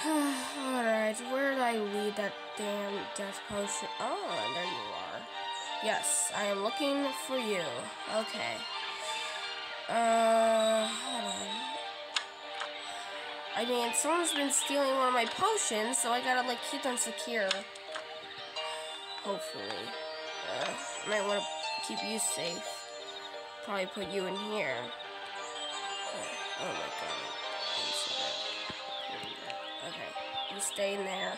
Alright, where did I leave that damn death potion? Oh, there you are. Yes, I am looking for you. Okay. Hold on. I mean, someone's been stealing one of my potions, so I gotta, like, keep them secure. Hopefully. I might want to keep you safe. Probably put you in here. Oh my god. Okay, you stay in there.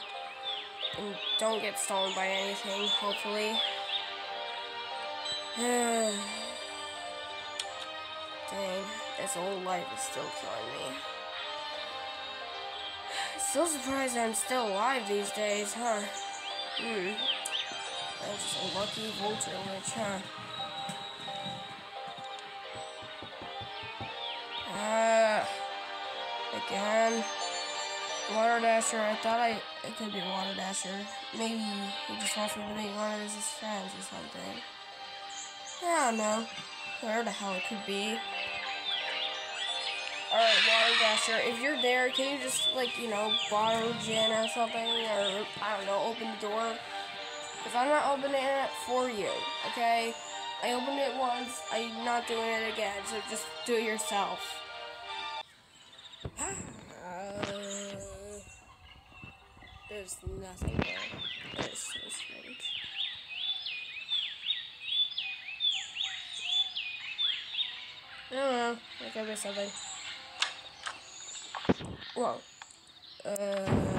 And don't get stolen by anything, hopefully. Dang, this old life is still killing me. Still surprised I'm still alive these days, huh? That's just a lucky vulture witch, huh? Again. WaterDasher, I thought it could be WaterDasher. Maybe he just wants me to make one of his friends or something. I don't know. Where the hell it could be. Alright, WaterDasher, if you're there, can you just, like, you know, borrow gin or something? Or, I don't know, open the door? Because I'm not opening it for you, okay? I opened it once, I'm not doing it again, so just do it yourself. There's nothing there. That is so strange. I don't know. There could be something. Whoa.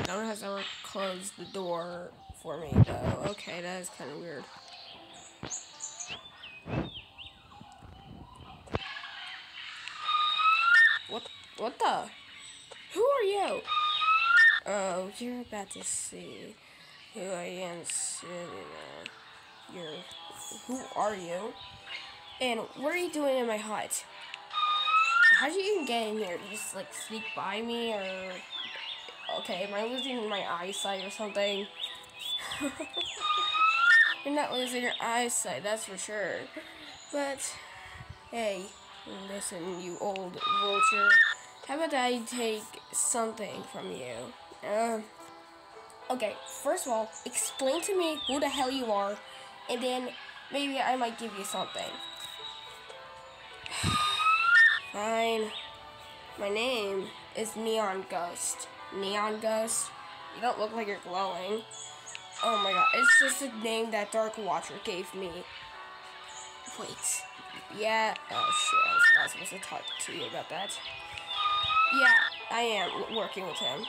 No one has ever closed the door for me, though. Okay, that is kind of weird. What the? Who are you? Oh, you're about to see who I am sitting at. Who are you? And what are you doing in my hut? How'd you even get in here? Did you just, like, sneak by me, or... Okay, am I losing my eyesight or something? You're not losing your eyesight, that's for sure. But, hey, listen, you old vulture. How about I take something from you? Okay, first of all, explain to me who the hell you are, and then maybe I might give you something. Fine. My name is NeonGhost. NeonGhost? You don't look like you're glowing. Oh my god, it's just a name that Dark Watcher gave me. Wait. Yeah. Oh shit, I was not supposed to talk to you about that. Yeah, I am working with him.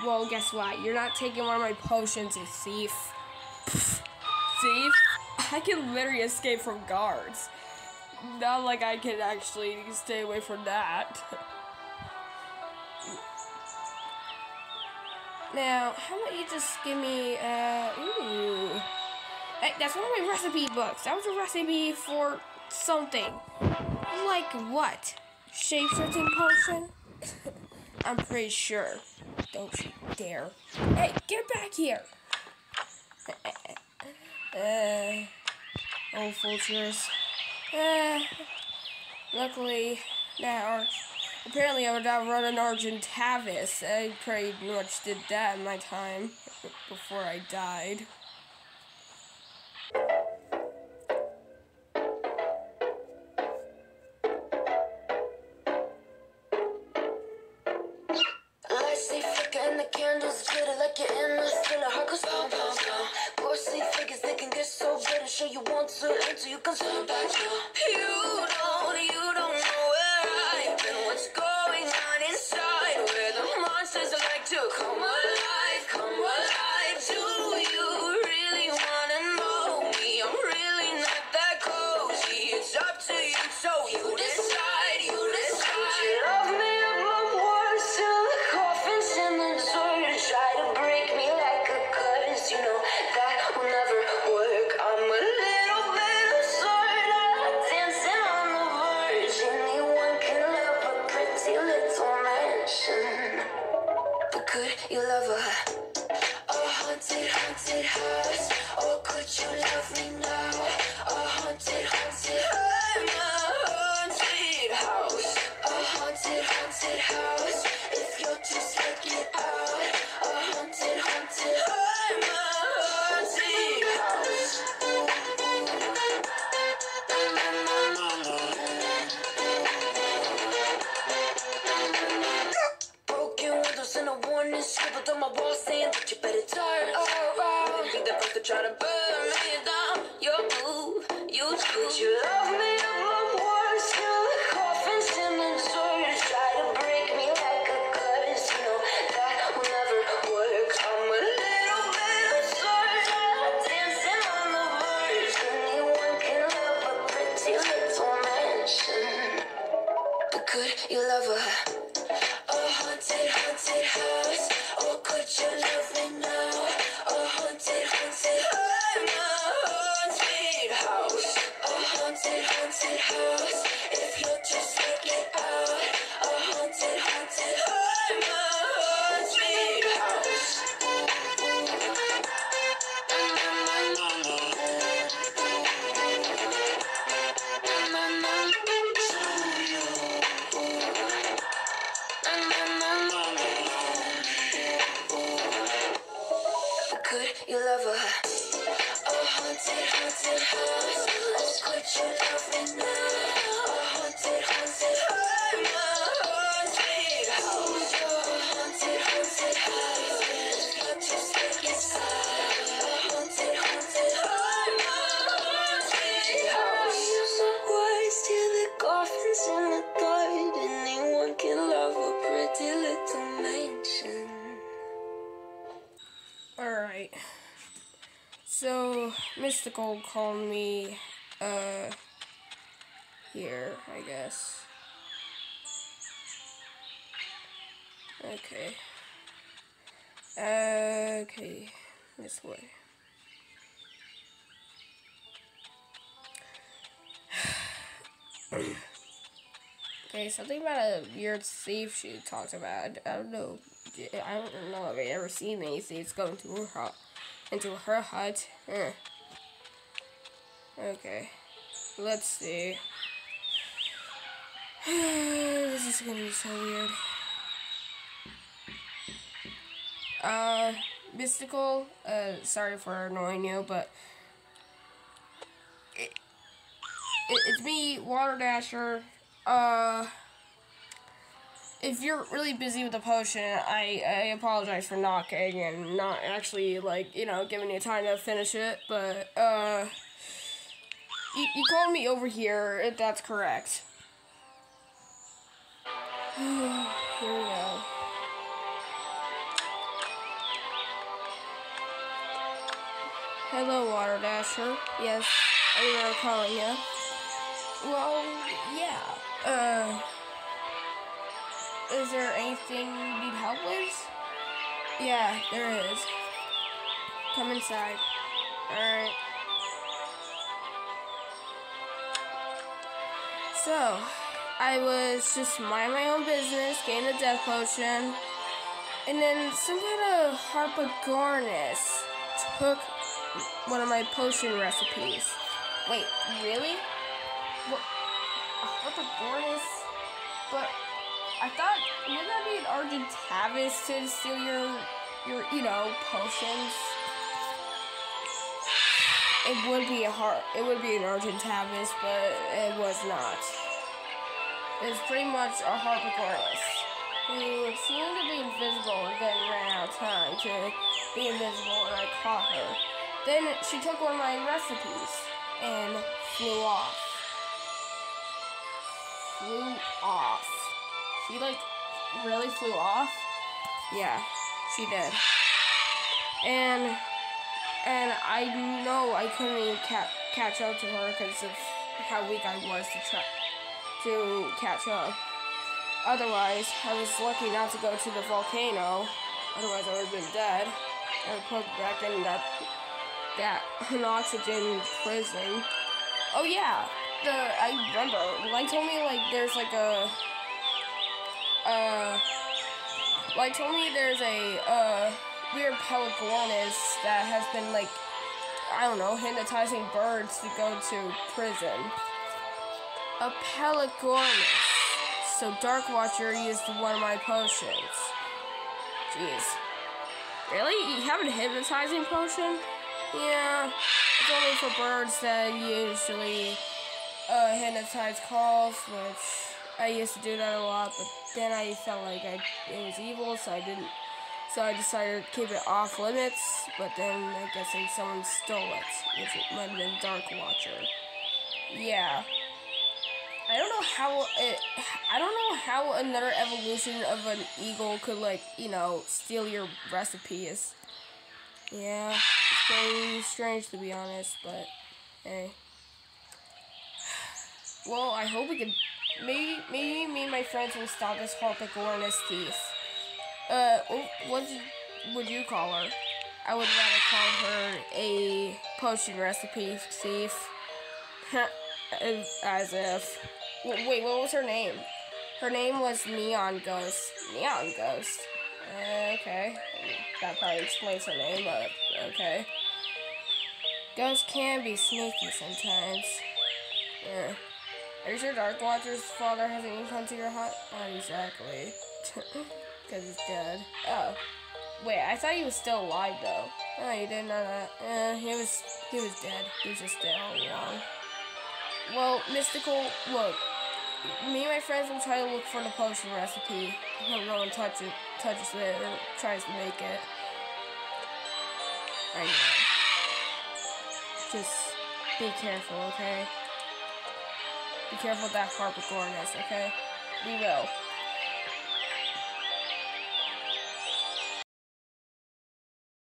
Well, guess what? You're not taking one of my potions, you thief. Thief? I can literally escape from guards. Not like I can actually stay away from that. Now, how about you just give me, ooh. Hey, that's one of my recipe books. That was a recipe for something. Like what? Shape-shifting potion? I'm pretty sure. Don't you dare. Hey, get back here! Old vultures. Luckily, now, apparently I would outrun an Argentavis. I pretty much did that in my time before I died. Lights they flicker and the candles glitter like you're in a thriller. Heart goes pound, pound, pound. Ghostly figures, they can get so bitter. Sure you want to until you can turn back now. You don't know where I've been. What's going on inside? Where the monsters like to come alive, come alive. Do you really wanna know me? I'm really not that cozy. It's up to you, so you decide, you decide. Would you love me above once till the coffin's in the door? You try to break me like a curse, you know that will never work. I'm a little bit absurd. I like dancing on the verge. Anyone can love a pretty little mansion, but could you love a haunted, haunted house? Or could you love me now? A haunted, haunted, I'm a haunted house. A haunted, haunted house. If you're just looking out, and a warning scribbled on my wall saying that you better turn around. Be the first to try to burn me down. Your move, you choose. You love me up my words, till the coffins in the dirt. Try to break me like a curse. You know that will never work. I'm a little bit absurd, dancing on the verge. Anyone can love a pretty little mansion, but could you love her? A haunted, haunted house. Or could you love me now? A haunted, haunted I'm a haunted house. A haunted, haunted house. If you'll just take it out. A haunted, haunted I'm a haunted house. Could you love her? A haunted, haunted house. Oh, could you love me now? A haunted, haunted I'm a haunted house. A haunted, haunted house. You're just like inside. A haunted, haunted I'm a haunted house. So wise till the coffins in the dirt. Anyone can love a pretty little mansion. Alright. So, Mythical called me, here, I guess. Okay. Okay. This way. Okay, something about a weird safe she talked about. I don't know if I've ever seen any safes go into her hut. Okay, let's see. This is gonna be so weird. Mythical. Sorry for annoying you, but it's me, WaterDasher. If you're really busy with the potion, I apologize for knocking and not actually, like, you know, giving you time to finish it, but, you called me over here, if that's correct. Here we go. Hello, WaterDasher. Yes, I remember calling you. Well, yeah. Is there anything you need help with? Yeah, there is. Come inside. Alright. So, I was just minding my own business, getting a death potion, and then some kind of Harpagornis took one of my potion recipes. Wait, really? What? A Harpagornis? But I thought, wouldn't that be an Argentavis to steal your, you know, potions? It would be an Argentavis, but it was not. It's pretty much a Harpagornis, who seemed to be invisible and then ran out of time to be invisible, and I caught her. Then she took one of my recipes and flew off. She, like, really flew off? Yeah, she did. And I know I couldn't even catch up to her because of how weak I was to catch up. Otherwise, I was lucky not to go to the volcano. Otherwise, I would have been dead. I would put back in that an oxygen prison. Oh yeah, I remember. Like told me like there's like a weird Harpagornis that has been like, I don't know, hypnotizing birds to go to prison. A Harpagornis. So Dark Watcher used one of my potions. Jeez. Really? You have a hypnotizing potion? Yeah. It's only for birds that usually hypnotize calls, which I used to do that a lot, but then I felt like it was evil, so I didn't. So I decided to keep it off limits, but then I guess someone stole it, which it might have been Dark Watcher. Yeah. I don't know how another evolution of an eagle could, like, you know, steal your recipes. Yeah, it's pretty strange to be honest, but hey. Well, I hope we could. Maybe me and my friends will stop this Harpagornis thief. What would you call her? I would rather call her a potion recipe thief. As if. Wait, what was her name? Her name was NeonGhost. NeonGhost? Okay. That probably explains her name, but okay. Ghosts can be sneaky sometimes. Are you sure Dark Watcher's father hasn't even come to your hut? Not exactly. Because he's dead. Oh. Wait, I thought he was still alive, though. Oh, you didn't know that. He was dead. He was just dead all along. Well, Mythical, look. Me and my friends will try to look for the potion recipe. Hope no one touches it or tries to make it. I know. Just be careful, okay? Be careful with that Harpagornis, okay? We will.